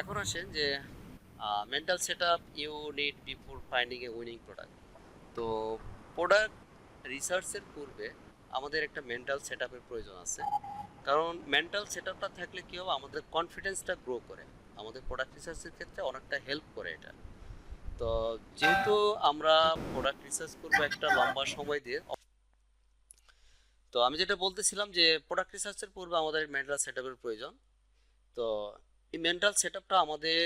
এখন আসেন যে mental set up you need before finding a winning product. তো প্রোডাক্ট রিসার্চের পূর্বে আমাদের একটা মেন্টাল সেট আপের প্রয়োজন আছে। কারণ মেন্টাল সেট আপটা থাকলে কী হবে, আমাদের কনফিডেন্সটা গ্রো করে, আমাদের প্রোডাক্ট রিসার্চের ক্ষেত্রে অনেকটা হেল্প করে এটা। তো যেহেতু আমরা প্রোডাক্ট রিসার্চ করবো একটা লম্বা সময় দিয়ে, তো আমি যেটা বলতেছিলাম যে প্রোডাক্ট রিসার্চের পূর্বে আমাদের মেন্টাল সেট আপের প্রয়োজন। তো এই মেন্টাল সেট আপটা আমাদের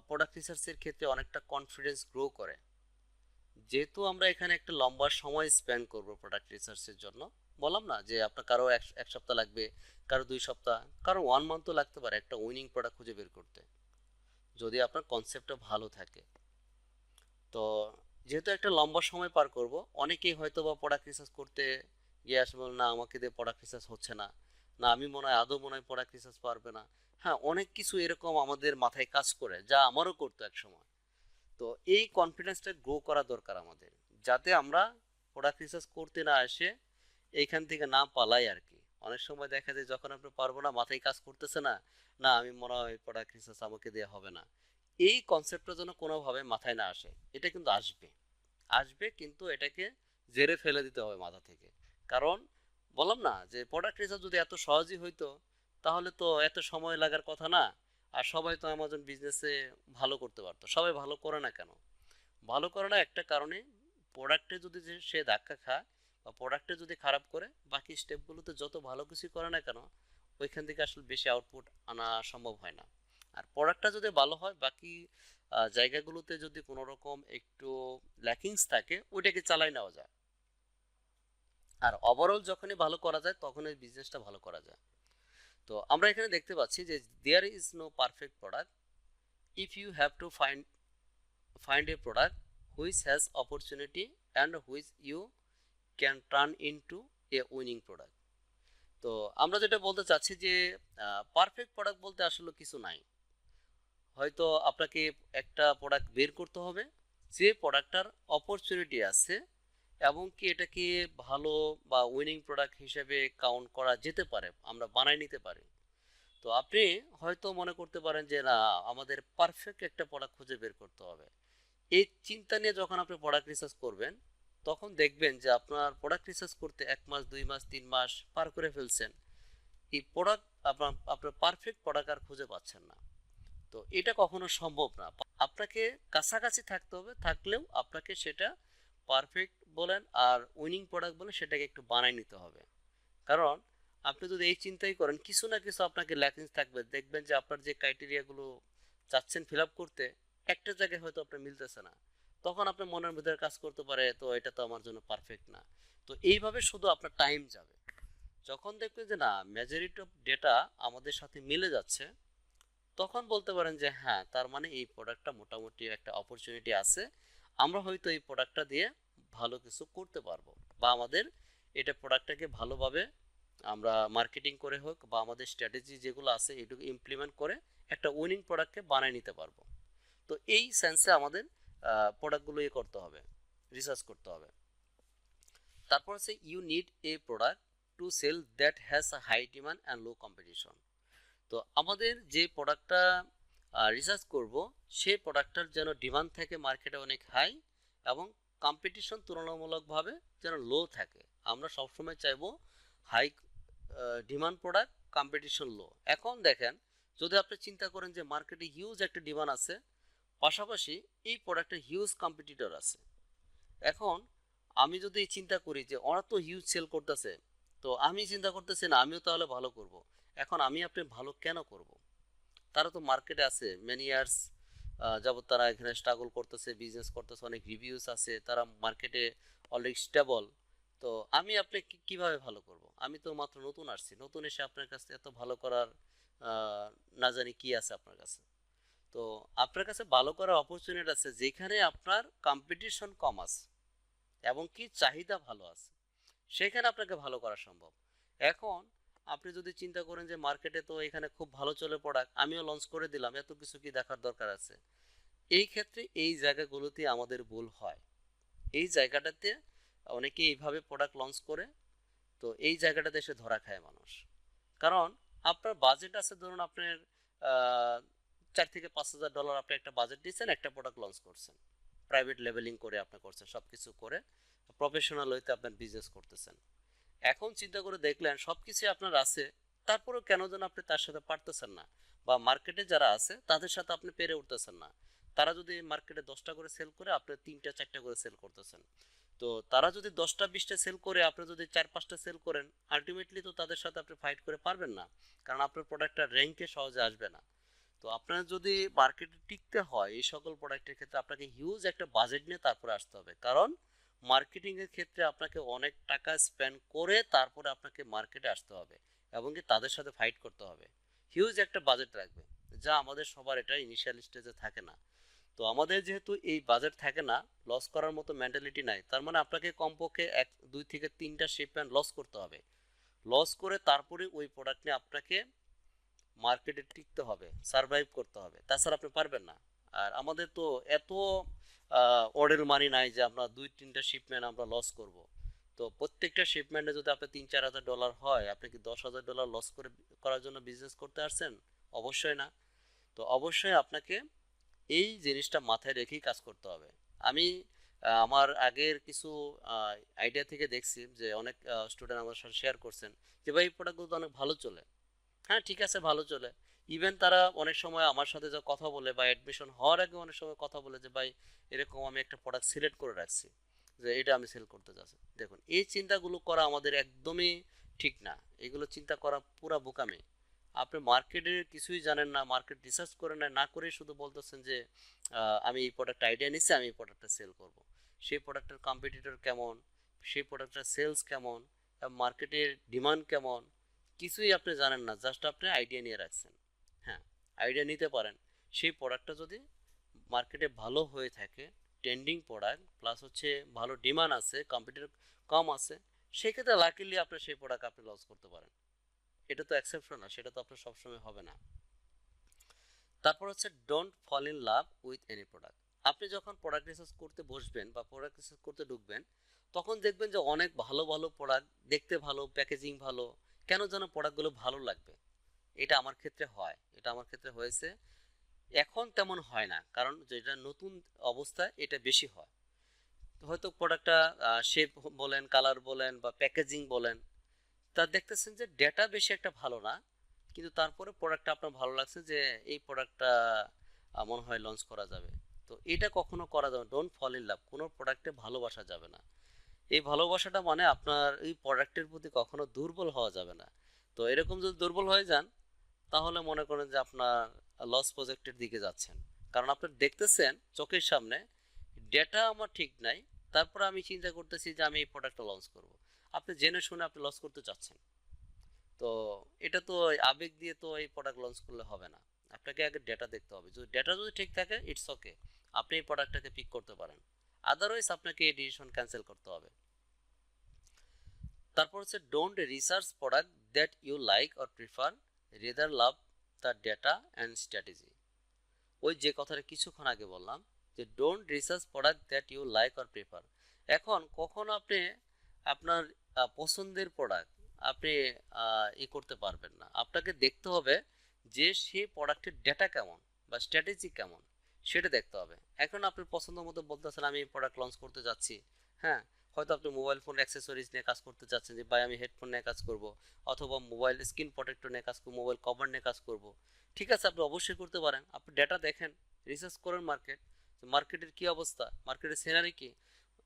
প্রোডাক্ট রিসার্চের ক্ষেত্রে অনেকটা কনফিডেন্স গ্রো করে। যেহেতু আমরা এখানে একটা লম্বা সময় স্পেন্ড করব প্রোডাক্ট রিসার্চের জন্য, বললাম না যে আপনার কারো এক সপ্তাহ লাগবে, কারো 2 সপ্তাহ, কারো 1 মান্থও লাগতে পারে একটা উইনিং প্রোডাক্ট খুঁজে বের করতে, যদি আপনার কনসেপ্টটা ভালো থাকে। তো যেহেতু একটা লম্বা সময় পার করব, অনেকেই হয়তো বা প্রোডাক্ট রিসার্চ করতে গিয়ে আসবে বলে, না আমাকে দিয়ে প্রোডাক্ট রিসার্চ হচ্ছে না, না আমি মনে হয় আদৌ মনে হয় প্রোডাক্ট রিসার্চ পারবে না। হ্যাঁ, অনেক কিছু এরকম আমাদের মাথায় কাজ করে, যা আমারও করতো এক সময়। তো এই কনফিডেন্সটা গ্রো করা দরকার আমাদের, যাতে আমরা প্রোডাক্ট রিসার্চ করতে না এসে এইখান থেকে না পালাই আর কি। অনেক সময় দেখা যায় যখন আপনি পারবো না, মাথায় কাজ করতেছে না, না আমি মনে হয় প্রোডাক্ট রিসার্চ আমাকে দেওয়া হবে না, এই কনসেপ্টটা যেন কোনোভাবে মাথায় না আসে। এটা কিন্তু আসবে, আসবে, কিন্তু এটাকে জেরে ফেলে দিতে হবে মাথা থেকে। কারণ বললাম না যে প্রোডাক্ট রিসার্চ যদি এত সহজই হইতো, তাহলে তো এত সময় লাগার কথা না। আর সবাই তো অ্যামাজন বিজনেসে ভালো করতে পারতো। সবাই ভালো করে না কেন? ভালো করে না একটা কারণে, প্রোডাক্টে যদি সে ধাক্কা খায় বা প্রোডাক্টে যদি খারাপ করে, বাকি স্টেপগুলোতে যত ভালো কিছু করে না কেন, ওইখান থেকে আসলে বেশি আউটপুট আনা সম্ভব হয় না। আর প্রোডাক্টটা যদি ভালো হয়, বাকি জায়গাগুলোতে যদি কোনো রকম একটু ল্যাকিংস থাকে, ওইটাকে চালাই নেওয়া যায়। আর ওভারঅল যখনই ভালো করা যায়, তখনই বিজনেসটা ভালো করা যায়। তো আমরা এখানে দেখতে পাচ্ছি যে there is no perfect product. If you have to find a product which has opportunity and which you can turn into a winning product. তো আমরা যেটা বলতে চাচ্ছি যে পারফেক্ট প্রোডাক্ট বলতে আসলে কিছু নাই। হয়তো আপনাকে একটা প্রোডাক্ট বের করতে হবে যে প্রোডাক্টটার অপরচুনিটি আছে, এবং কি এটাকে ভালো বা উইনিং প্রোডাক্ট হিসেবে কাউন্ট করা যেতে পারে, আমরা বানাই নিতে পারি। তো আপনি হয়তো মনে করতে পারেন যে না, আমাদের পারফেক্ট একটা প্রোডাক্ট খুঁজে বের করতে হবে। এই চিন্তা নিয়ে যখন আপনি প্রোডাক্ট রিসার্চ করবেন, তখন দেখবেন যে আপনার প্রোডাক্ট রিসার্চ করতে 1 মাস, 2 মাস, 3 মাস পার করে ফেলছেন। এই প্রোডাক্ট আপনার পারফেক্ট প্রোডাক্ট আর খুঁজে পাচ্ছেন না। তো এটা কখনো সম্ভব না। আপনাকে কাছাকাছি থাকতে হবে, থাকলেও আপনাকে সেটা পারফেক্ট বলেন আর উইনিং প্রোডাক্ট বলেন, সেটাকে একটু বানাই নিতে হবে। কারণ আপনি যদি এই চিন্তাই করেন, কিছু না কিছু আপনাকে ল্যাকিংস থাকবে, দেখবেন যে আপনার যে ক্রাইটেরিয়াগুলো চাচ্ছেন ফিল আপ করতে, একটা জায়গায় হয়তো আপনার মিলতেছে না। তখন আপনার মনের ভিতরে কাজ করতে পারে, তো এটা তো আমার জন্য পারফেক্ট না। তো এইভাবে শুধু আপনার টাইম যাবে। যখন দেখবেন যে না, মেজরিটি অফ ডেটা আমাদের সাথে মিলে যাচ্ছে, তখন বলতে পারেন যে হ্যাঁ, তার মানে এই প্রোডাক্টটা মোটামুটি একটা অপরচুনিটি আছে, আমরা হয়তো এই প্রোডাক্টটা দিয়ে ভালো কিছু করতে পারবো, বা আমাদের এটা প্রোডাক্টটাকে ভালোভাবে আমরা মার্কেটিং করে হোক বা আমাদের স্ট্র্যাটেজি যেগুলো আছে এটুকু ইমপ্লিমেন্ট করে একটা উইনিং প্রোডাক্টকে বানিয়ে নিতে পারবো। তো এই সেন্সে আমাদের প্রোডাক্টগুলো ইয়ে করতে হবে, রিসার্চ করতে হবে। তারপর হচ্ছে you need a product to sell that has a high demand and low competition. তো আমাদের যে প্রোডাক্টটা রিসার্চ করব, সেই প্রোডাক্টটার যেন ডিমান্ড থাকে মার্কেটে অনেক হাই, এবং কম্পিটিশন তুলনামূলকভাবে যেন লো থাকে। আমরা সবসময় চাইবো হাই ডিমান্ড প্রোডাক্ট, কম্পিটিশন লো। এখন দেখেন, যদি আপনি চিন্তা করেন যে মার্কেটে হিউজ একটা ডিমান্ড আছে, পাশাপাশি এই প্রোডাক্টের হিউজ কম্পিটিটর আছে। এখন আমি যদি চিন্তা করি যে ওরা তো হিউজ সেল করতেছে, তো আমি চিন্তা করতেছি না আমিও তাহলে ভালো করব। এখন আমি আপনি ভালো কেন করব? তারা তো মার্কেটে আছে মেনি ইয়ার্স যাবত, তারা এখানে স্ট্রাগল করতেছে, বিজনেস করতেছে, অনেক রিভিউস আছে, তারা মার্কেটে অলরেডি স্টেবল। তো আমি আপনি কিভাবে ভালো করব? আমি তো মাত্র নতুন আসছি, নতুন এসে আপনার কাছে এত ভালো করার না জানি কি আছে আপনার কাছে। তো আপনার কাছে ভালো করার অপরচুনিটি আছে যেখানে আপনার কম্পিটিশন কম আছে এবং কি চাহিদা ভালো আছে, সেখানে আপনাকে ভালো করা সম্ভব। এখন আপনি যদি চিন্তা করেন যে মার্কেটে তো এখানে খুব ভালো চলে প্রোডাক্ট, আমিও লঞ্চ করে দিলাম, এত কিছু কি দেখার দরকার আছে? এই ক্ষেত্রে এই জায়গাগুলোতে আমাদের ভুল হয়। এই জায়গাটাতে অনেকে এইভাবে প্রোডাক্ট লঞ্চ করে, তো এই জায়গাটাতে এসে ধরা খায় মানুষ। কারণ আপনার বাজেট আছে, ধরুন আপনার $4,000 থেকে $5,000 আপনি একটা বাজেট দিচ্ছেন, একটা প্রোডাক্ট লঞ্চ করছেন, প্রাইভেট লেভেলিং করে আপনি করছেন, সব কিছু করে প্রফেশনাল হইতে আপনার বিজনেস করতেছেন। এখন চিন্তা করে দেখলেন সব কিছুই আপনার আছে, তারপরেও কেন যেন আপনি তার সাথে পারতেছেন না, বা মার্কেটে যারা আছে তাদের সাথে আপনি পেরে উঠতেছেন না। তারা যদি মার্কেটে 10টা করে সেল করে, আপনি 3টা 4টা করে সেল করতেছেন। তো তারা যদি 10টা 20টা সেল করে, আপনি যদি 4 5টা সেল করেন, আলটিমেটলি তো তাদের সাথে আপনি ফাইট করে পারবেন না, কারণ আপনার প্রোডাক্টটা র্যাঙ্কে সহজে আসবে না। তো আপনার যদি মার্কেটে টিকতে হয় এই সকল প্রোডাক্টের ক্ষেত্রে আপনাকে হিউজ একটা বাজেট নিয়ে তারপরে আসতে হবে, কারণ মার্কেটিংয়ের ক্ষেত্রে আপনাকে অনেক টাকা স্পেন্ড করে তারপরে আপনাকে মার্কেটে আসতে হবে এবং কি তাদের সাথে ফাইট করতে হবে। হিউজ একটা বাজেট রাখবে, যা আমাদের সবার এটা ইনিশিয়াল স্টেজে থাকে না। তো আমাদের যেহেতু এই বাজেট থাকে না, লস করার মতো মেন্টালিটি নাই, তার মানে আপনাকে কমপক্ষে 2 থেকে 3টা শিপমেন্ট লস করতে হবে। লস করে তারপরে ওই প্রোডাক্ট নিয়ে আপনাকে মার্কেটে টিকতে হবে, সার্ভাইভ করতে হবে, তাছাড়া আপনি পারবেন না। আর আমাদের তো এত অর্ডার মানি নাই যে আমরা 2 3টা শিপমেন্ট আমরা লস করব। তো প্রত্যেকটা শিপমেন্টে যদি আপনার $3 4 হাজার হয়, আপনি কি $10,000 লস করে করার জন্য বিজনেস করতে আসছেন? অবশ্যই না। তো অবশ্যই আপনাকে এই জিনিসটা মাথায় রেখেই কাজ করতে হবে। আমি আমার আগের কিছু আইডিয়া থেকে দেখছি যে অনেক স্টুডেন্ট আমার সাথে শেয়ার করছেন যে ভাই এই প্রোডাক্টগুলো তো অনেক ভালো চলে। হ্যাঁ, ঠিক আছে, ভালো চলে। ইভেন তারা অনেক সময় আমার সাথে যা কথা বলে বা অ্যাডমিশন হওয়ার আগে অনেক সময় কথা বলে যে ভাই এরকম আমি একটা প্রোডাক্ট সিলেক্ট করে রাখছি, যে এটা আমি সেল করতে যাচ্ছি। দেখুন, এই চিন্তাগুলো করা আমাদের একদমই ঠিক না, এগুলো চিন্তা করা পুরা বোকামি। আপনি মার্কেটের কিছুই জানেন না, মার্কেট রিসার্চ করে না করেই শুধু বলতেছেন যে আমি এই প্রোডাক্ট আইডিয়া নিচ্ছি, আমি এই প্রোডাক্টটা সেল করব। সেই প্রোডাক্টের কম্পিটিটর কেমন, সেই প্রোডাক্টের সেলস কেমন, মার্কেটের ডিমান্ড কেমন, কিছুই আপনি জানেন না, জাস্ট আপনি আইডিয়া নিয়ে রাখছেন। হ্যাঁ, আইডিয়া নিতে পারেন। সেই প্রোডাক্টটা যদি মার্কেটে ভালো হয়ে থাকে, ট্রেন্ডিং প্রোডাক্ট প্লাস হচ্ছে ভালো ডিমান্ড আছে, কম্পিটিটর কম আছে, সেক্ষেত্রে লাকিলি আপনার সেই প্রোডাক্ট আপনি লঞ্চ করতে পারেন। এটা তো এক্সেপশন না, সেটা তো আপনার সবসময় হবে না। তারপর হচ্ছে don't fall in love with any product. আপনি যখন প্রোডাক্ট রিসার্চ করতে বসবেন বা প্রোডাক্ট রিসার্চ করতে ঢুকবেন, তখন দেখবেন যে অনেক ভালো ভালো প্রোডাক্ট, দেখতে ভালো, প্যাকেজিং ভালো, কেন যেন প্রোডাক্টগুলো ভালো লাগবে। এটা আমার ক্ষেত্রে হয়, এটা আমার ক্ষেত্রে হয়েছে। এখন তেমন হয় না, কারণ যেটা নতুন অবস্থায় এটা বেশি হয়। তো হয়তো প্রোডাক্টটা শেপ বলেন, কালার বলেন বা প্যাকেজিং বলেন, তা দেখতেছেন যে ডেটা বেশি একটা ভালো না, কিন্তু তারপরে প্রোডাক্টটা আপনার ভালো লাগছে যে এই প্রোডাক্টটা মনে হয় লঞ্চ করা যাবে। তো এটা কখনো করা যাবে, ডোন্ট ফল ইন লাভ, কোনো প্রোডাক্টে ভালোবাসা যাবে না। এই ভালোবাসাটা মানে আপনার এই প্রোডাক্টের প্রতি কখনো দুর্বল হওয়া যাবে না। তো এরকম যদি দুর্বল হয়ে যান, তাহলে মনে করেন যে আপনার লস প্রজেক্টের দিকে যাচ্ছেন, কারণ আপনি দেখতেছেন চোখের সামনে ডেটা আমার ঠিক নাই, তারপর আমি চিন্তা করতেছি যে আমি এই প্রোডাক্টটা লঞ্চ করব। আপনি জেনে শুনে আপনি লস করতে চাচ্ছেন। তো এটা তো আবেগ দিয়ে তো এই প্রোডাক্ট লঞ্চ করলে হবে না, আপনাকে আগে ডেটা দেখতে হবে। যদি ডেটা যদি ঠিক থাকে, ইটস ওকে, আপনি এই প্রোডাক্টটাকে পিক করতে পারেন। আদারওয়াইজ আপনাকে এই ডিসিশন ক্যান্সেল করতে হবে। তারপর হচ্ছে don't research product that you like or prefer, rather love the data and strategy. ওই যে কথাটা কিছুক্ষণ আগে বললাম, যে don't research product that you like or prefer. এখন কখনো আপনি আপনার পছন্দের প্রোডাক্ট আপনি করতে পারবেন না, আপনাকে দেখতে হবে যে সেই প্রোডাক্টের ডেটা কেমন বা স্ট্র্যাটেজি কেমন, সেটা দেখতে হবে। এখন আপনি পছন্দ মতো বলতেছেন আমি এই প্রোডাক্ট লঞ্চ করতে যাচ্ছি। হ্যাঁ, হয়তো আপনি মোবাইল ফোন অ্যাক্সেসরিজ নিয়ে কাজ করতে চাচ্ছেন, যে ভাই আমি হেডফোন নিয়ে কাজ করব, অথবা মোবাইল স্ক্রিন প্রোটেক্টর নিয়ে কাজ করবো, মোবাইল কভার নিয়ে কাজ করব। ঠিক আছে, আপনি অবশ্যই করতে পারেন। আপনি ডেটা দেখেন, রিসার্চ করেন মার্কেট, মার্কেটের কি অবস্থা, মার্কেটের সিনারি কি,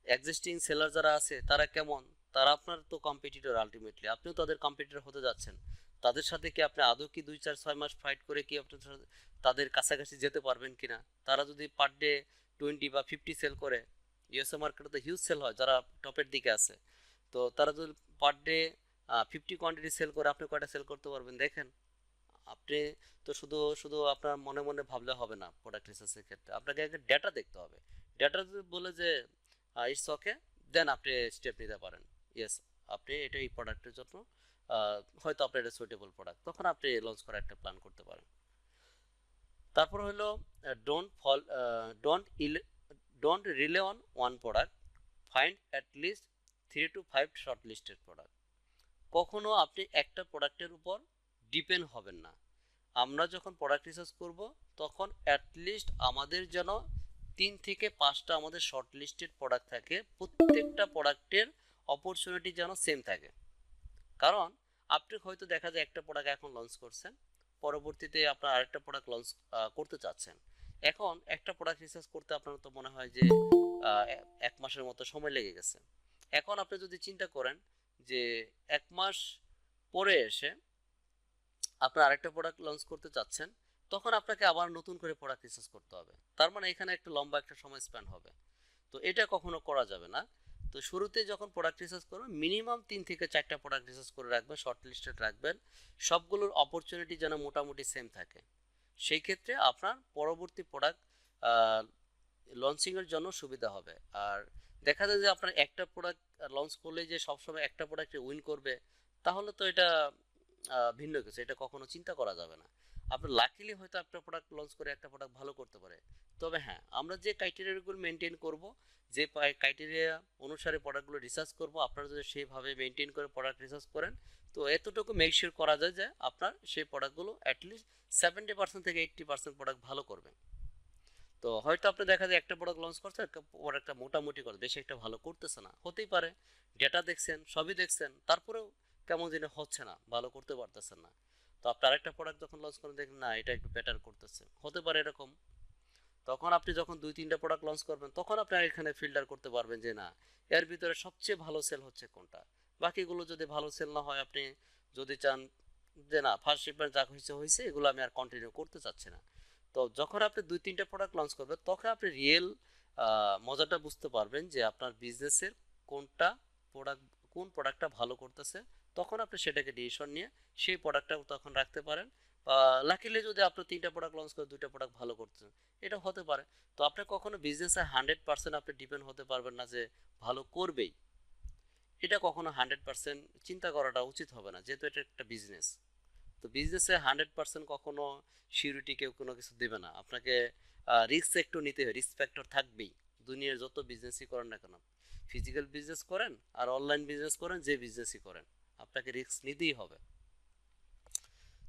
এক্সিস্টিং সেলার যারা আছে তারা কেমন, তারা আপনার তো কম্পিটিটর, আলটিমেটলি আপনিও তাদের কম্পিটিটর হতে যাচ্ছেন। তাদের সাথে কি আপনি আদৌ কি 2 4 6 মাস ফাইট করে কি আপনি তাদের কাছাকাছি যেতে পারবেন কিনা? তারা যদি পার ডে 20 বা 50 সেল করে, ইউএসএ মার্কেটে তো হিউজ সেল হয় যারা টপের দিকে আছে, তো তারা যদি পার ডে 50 কোয়ান্টিটি সেল করে, আপনি কয়টা সেল করতে পারবেন দেখেন। আপনি তো শুধু শুধু আপনার মনে মনে ভাবলে হবে না, প্রোডাক্ট রিসার্চের ক্ষেত্রে আপনাকে আগে ডেটা দেখতে হবে। ডেটা যদি বলে যে ইটস ওকে, দেন আপনি স্টেপ নিতে পারেন। ইয়েস, আপনি এটা এই প্রোডাক্টের জন্য হয়তো আপনার এটা সুইটেবল প্রোডাক্ট, তখন আপনি লঞ্চ করার একটা প্ল্যান করতে পারেন। তারপর হলো don't fall don't don't rely on one product, find at least 3 to 5 short listed product. কখনো আপনি একটা প্রোডাক্টের উপর ডিপেন্ড হবেন না। আমরা যখন প্রোডাক্ট রিসার্চ করব তখন অ্যাটলিস্ট আমাদের যেন 3 থেকে 5টা আমাদের শর্ট লিস্টেড প্রোডাক্ট থাকে, প্রত্যেকটা প্রোডাক্টের অপরচুনিটি যেন সেম থাকে। কারণ আপনি হয়তো দেখা যায় একটা প্রোডাক্ট এখন লঞ্চ করছেন, পরবর্তীতে আপনার আরেকটা প্রোডাক্ট লঞ্চ করতে চাচ্ছেন। এখন একটা প্রোডাক্ট রিসার্চ করতে আপনার তো মনে হয় যে 1 মাসের মতো সময় লেগে গেছে। এখন আপনি যদি চিন্তা করেন যে 1 মাস পরে এসে আপনার আরেকটা প্রোডাক্ট লঞ্চ করতে চাচ্ছেন, তখন আপনাকে আবার নতুন করে প্রোডাক্ট রিসার্চ করতে হবে। তার মানে এখানে একটা লম্বা একটা সময় স্প্যান হবে। তো এটা কখনো করা যাবে না। তো শুরুতে যখন প্রোডাক্ট রিসার্চ করবেন মিনিমাম 3 থেকে 4টা প্রোডাক্ট রিসার্চ করে রাখবেন, শর্ট লিস্টেড রাখবেন, সবগুলোর অপরচুনিটি যেন মোটামুটি সেম থাকে। সেই ক্ষেত্রে আপনার পরবর্তী প্রোডাক্ট লঞ্চিংয়ের জন্য সুবিধা হবে। আর দেখা যায় যে আপনার একটা প্রোডাক্ট লঞ্চ করলে যে সবসময় একটা প্রোডাক্টে উইন করবে, তাহলে তো এটা ভিন্ন কিছু, এটা কখনো চিন্তা করা যাবে না। আপনার লাকিলি হয়তো একটা প্রোডাক্ট লঞ্চ করে একটা প্রোডাক্ট ভালো করতে পারে। তবে হ্যাঁ, আমরা যে ক্রাইটেরিয়াগুলো মেনটেন করব, যে ক্রাইটেরিয়া অনুসারে প্রোডাক্টগুলো রিসার্চ করব, আপনারা যদি সেইভাবে মেনটেন করে প্রোডাক্ট রিসার্চ করেন, তো এতটুকু মেক শিওর করা যায় যে আপনার সেই প্রোডাক্টগুলো অ্যাটলিস্ট 70% থেকে 80% প্রোডাক্ট ভালো করবে। তো হয়তো আপনি দেখা যায় একটা প্রোডাক্ট লঞ্চ করছে, একটা প্রোডাক্টটা মোটামুটি করে বেশি একটা ভালো করতেছে না, হতেই পারে। ডেটা দেখছেন, সবই দেখছেন, তারপরেও কেমন যেন হচ্ছে না, ভালো করতে পারতেছেন না। তো আপনি আরেকটা প্রোডাক্ট যখন লঞ্চ করেন দেখেন না এটা একটু বেটার করতেছে, হতে পারে এরকম। তখন আপনি যখন 2-3টা প্রোডাক্ট লঞ্চ করবেন তখন আপনি এখানে ফিল্টার করতে পারবেন যে না, এর ভিতরে সবচেয়ে ভালো সেল হচ্ছে কোনটা। বাকিগুলো যদি ভালো সেল না হয়, আপনি যদি চান যে না ফার্স্ট শিপমেন্ট যা হয়েছে হয়েছে, এগুলো আমি আর কন্টিনিউ করতে চাচ্ছি না, তো যখন আপনি 2-3টা প্রোডাক্ট লঞ্চ করবেন তখন আপনি রিয়েল মজাটা বুঝতে পারবেন যে আপনার বিজনেসের কোনটা প্রোডাক্ট, কোন প্রোডাক্টটা ভালো করতেছে। তখন আপনি সেটাকে ডিসিশন নিয়ে সেই প্রোডাক্টটা তখন রাখতে পারেন। বা লাকিলি যদি আপনি 3টা প্রোডাক্ট লঞ্চ করে 2টা প্রোডাক্ট ভালো করতেছেন, এটা হতে পারে। তো আপনি কখনো বিজনেসে 100% আপনি ডিপেন্ড হতে পারবেন না যে ভালো করবেই, এটা কখনো 100% চিন্তা করাটা উচিত হবে না, যেহেতু এটা একটা বিজনেস। তো বিজনেসে 100% কখনো সিউরিটি কেউ কোনো কিছু দেবে না আপনাকে, রিস্ক একটু নিতে হয়, রিস্ক ফ্যাক্টর থাকবেই। দুনিয়ার যত বিজনেসই করেন না কেন, ফিজিক্যাল বিজনেস করেন আর অনলাইন বিজনেস করেন, যে বিজনেসই করেন, আপনাকে রিস্ক নিতেই হবে।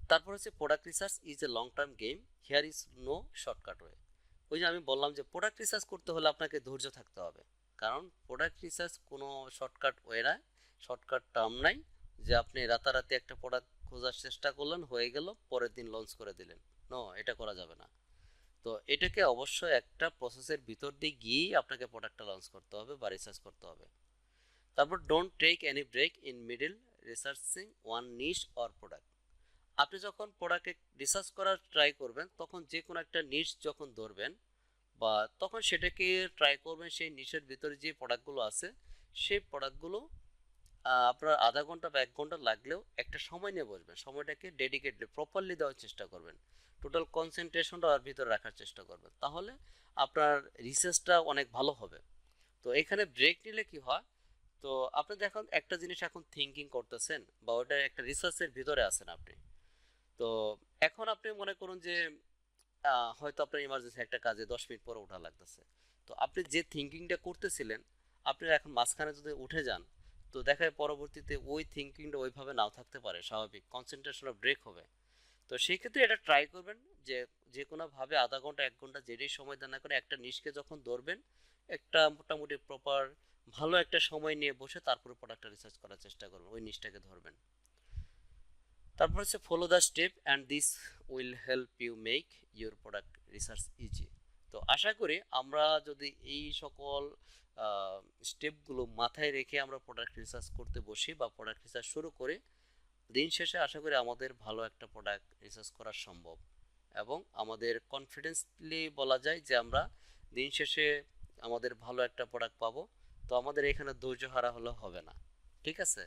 তারপর হচ্ছে product research is a long term game, here is no shortcut way. ওই যে আমি বললাম যে প্রোডাক্ট রিসার্চ করতে হলে আপনাকে ধৈর্য থাকতে হবে, কারণ প্রোডাক্ট রিসার্চ কোনো শর্টকাট ওয়ে না, শর্টকাট টার্ম নাই যে আপনি রাতারাতি একটা প্রোডাক্ট খোঁজার চেষ্টা করলেন, হয়ে গেল, পরের দিন লঞ্চ করে দিলেন। নো, এটা করা যাবে না। তো এটাকে অবশ্যই একটা প্রসেসের ভিতর দিয়ে গিয়েই আপনাকে প্রোডাক্টটা লঞ্চ করতে হবে বা রিসার্চ করতে হবে। তারপর don't take any break in middle researching one niche or product. আপনি যখন প্রোডাক্টে রিসার্চ করার ট্রাই করবেন তখন যে কোনো একটা নিশ যখন ধরবেন, বা তখন সেটাকে ট্রাই করবেন সেই নিশের ভিতরে যে প্রোডাক্টগুলো আছে সেই প্রোডাক্টগুলো আপনার আধা ঘন্টা বা 1 ঘন্টা লাগলেও একটা সময় নিয়ে বসবেন, সময়টাকে ডেডিকেটলি প্রপারলি দেওয়ার চেষ্টা করবেন, টোটাল কনসেন্ট্রেশনটা ওর ভিতরে রাখার চেষ্টা করবেন, তাহলে আপনার রিসার্চটা অনেক ভালো হবে। তো এখানে ব্রেক নিলে কি হয়, তো আপনি দেখুন একটা জিনিস এখন থিঙ্কিং করতেছেন বা ওটা একটা রিসার্চের ভিতরে আছেন আপনি। তো এখন আপনি মনে করুন যে হয়তো আপনার ইমার্জেন্সি একটা কাজে 10 মিনিট পরে ওঠা লাগতেছে, তো আপনি যে থিঙ্কিংটা করতেছিলেন আপনি এখন মাঝখানে যদি উঠে যান, তো দেখা যায় পরবর্তীতে ওই থিঙ্কিংটা ওইভাবে নাও থাকতে পারে, স্বাভাবিক কনসেন্ট্রেশনটা ব্রেক হবে। তো সেই ক্ষেত্রে এটা ট্রাই করবেন যে যে কোনোভাবে আধা ঘন্টা 1 ঘন্টা যেটাই সময় দেন না করে একটা নিশকে যখন ধরবেন, একটা মোটামুটি প্রপার ভালো একটা সময় নিয়ে বসে তারপরে প্রোডাক্টটা রিসার্চ করার চেষ্টা করবেন, ওই নিশটাকে ধরবেন। তারপর হচ্ছে follow the step and this will help you make your product research easy. তো আশা করি আমরা যদি এই সকল স্টেপগুলো মাথায় রেখে আমরা প্রোডাক্ট রিসার্চ করতে বসি বা প্রোডাক্ট রিসার্চ শুরু করি, দিন শেষে আশা করি আমাদের ভালো একটা প্রোডাক্ট রিসার্চ করা সম্ভব, এবং আমাদের কনফিডেন্সলি বলা যায় যে আমরা দিন শেষে আমাদের ভালো একটা প্রোডাক্ট পাবো। তো আমাদের এখানে ধৈর্য হারা হলে হবে না। ঠিক আছে।